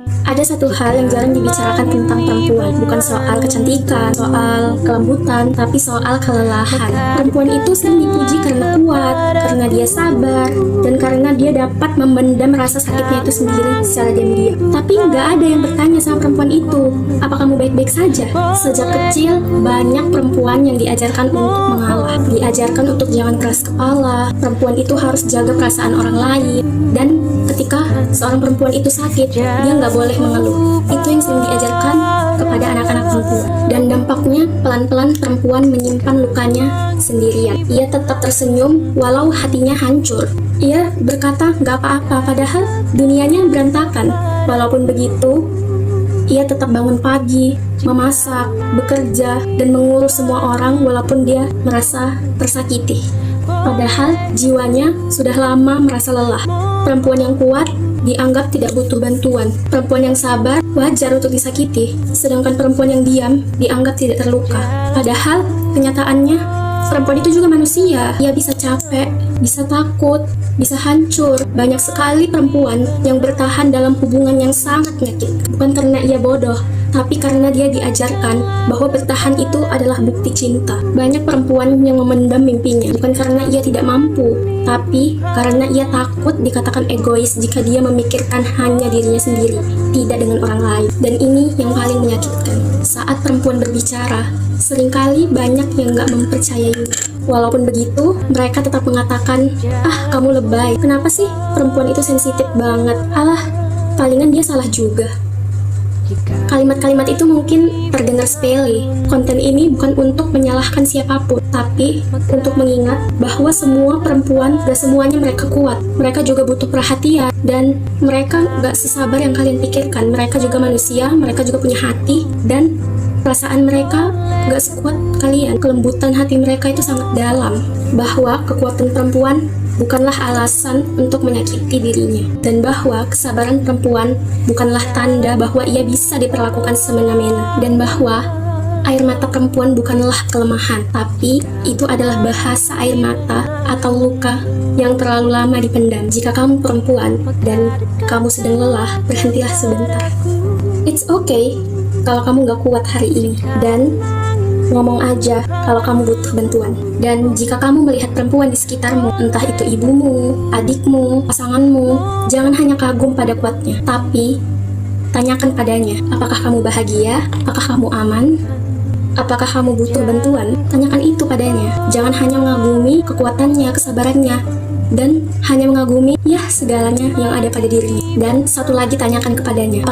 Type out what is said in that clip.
Ada satu hal yang jarang dibicarakan tentang perempuan, bukan soal kecantikan, soal kelembutan, tapi soal kelelahan. Perempuan itu sering dipuji karena kuat, karena dia sabar, dan karena dia dapat memendam rasa sakitnya itu sendiri secara diam-diam. Tapi nggak ada yang bertanya sama perempuan itu, apa kamu baik-baik saja? Sejak kecil, banyak perempuan yang diajarkan untuk mengalah, diajarkan untuk jangan keras kepala, perempuan itu harus jaga perasaan orang lain, dan ketika seorang perempuan itu sakit, dia nggak boleh mengeluh. Itu yang sering diajarkan kepada anak-anak perempuan. Dan dampaknya, pelan-pelan perempuan menyimpan lukanya sendirian. Ia tetap tersenyum walau hatinya hancur. Ia berkata nggak apa-apa, padahal dunianya berantakan. Walaupun begitu, ia tetap bangun pagi, memasak, bekerja, dan mengurus semua orang walaupun dia merasa tersakiti. Padahal jiwanya sudah lama merasa lelah. Perempuan yang kuat dianggap tidak butuh bantuan. Perempuan yang sabar wajar untuk disakiti, sedangkan perempuan yang diam dianggap tidak terluka. Padahal kenyataannya perempuan itu juga manusia. Ia bisa capek, bisa takut, bisa hancur. Banyak sekali perempuan yang bertahan dalam hubungan yang sangat menyakitkan. Bukan karena ia bodoh, tapi karena dia diajarkan bahwa bertahan itu adalah bukti cinta. Banyak perempuan yang memendam mimpinya, bukan karena ia tidak mampu, tapi karena ia takut dikatakan egois jika dia memikirkan hanya dirinya sendiri, tidak dengan orang lain. Dan ini yang paling menyakitkan. Saat perempuan berbicara, seringkali banyak yang gak mempercayainya. Walaupun begitu, mereka tetap mengatakan, "Ah, kamu lebay. Kenapa sih perempuan itu sensitif banget? Alah, palingan dia salah juga." Kalimat-kalimat itu mungkin terdengar sepele. Konten ini bukan untuk menyalahkan siapapun, tapi untuk mengingat bahwa semua perempuan gak semuanya mereka kuat. Mereka juga butuh perhatian, dan mereka gak sesabar yang kalian pikirkan. Mereka juga manusia, mereka juga punya hati, dan perasaan mereka gak sekuat kalian. Kelembutan hati mereka itu sangat dalam. Bahwa kekuatan perempuan bukanlah alasan untuk menyakiti dirinya, dan bahwa kesabaran perempuan bukanlah tanda bahwa ia bisa diperlakukan semena-mena, dan bahwa air mata perempuan bukanlah kelemahan, tapi itu adalah bahasa air mata atau luka yang terlalu lama dipendam. Jika kamu perempuan dan kamu sedang lelah, berhentilah sebentar. It's okay kalau kamu gak kuat hari ini, dan ngomong aja kalau kamu butuh bantuan. Dan jika kamu melihat perempuan di sekitarmu, entah itu ibumu, adikmu, pasanganmu, jangan hanya kagum pada kuatnya, tapi tanyakan padanya, apakah kamu bahagia? Apakah kamu aman? Apakah kamu butuh bantuan? Tanyakan itu padanya. Jangan hanya mengagumi kekuatannya, kesabarannya, dan hanya mengagumi segalanya yang ada pada dirinya. Dan satu lagi, tanyakan kepadanya,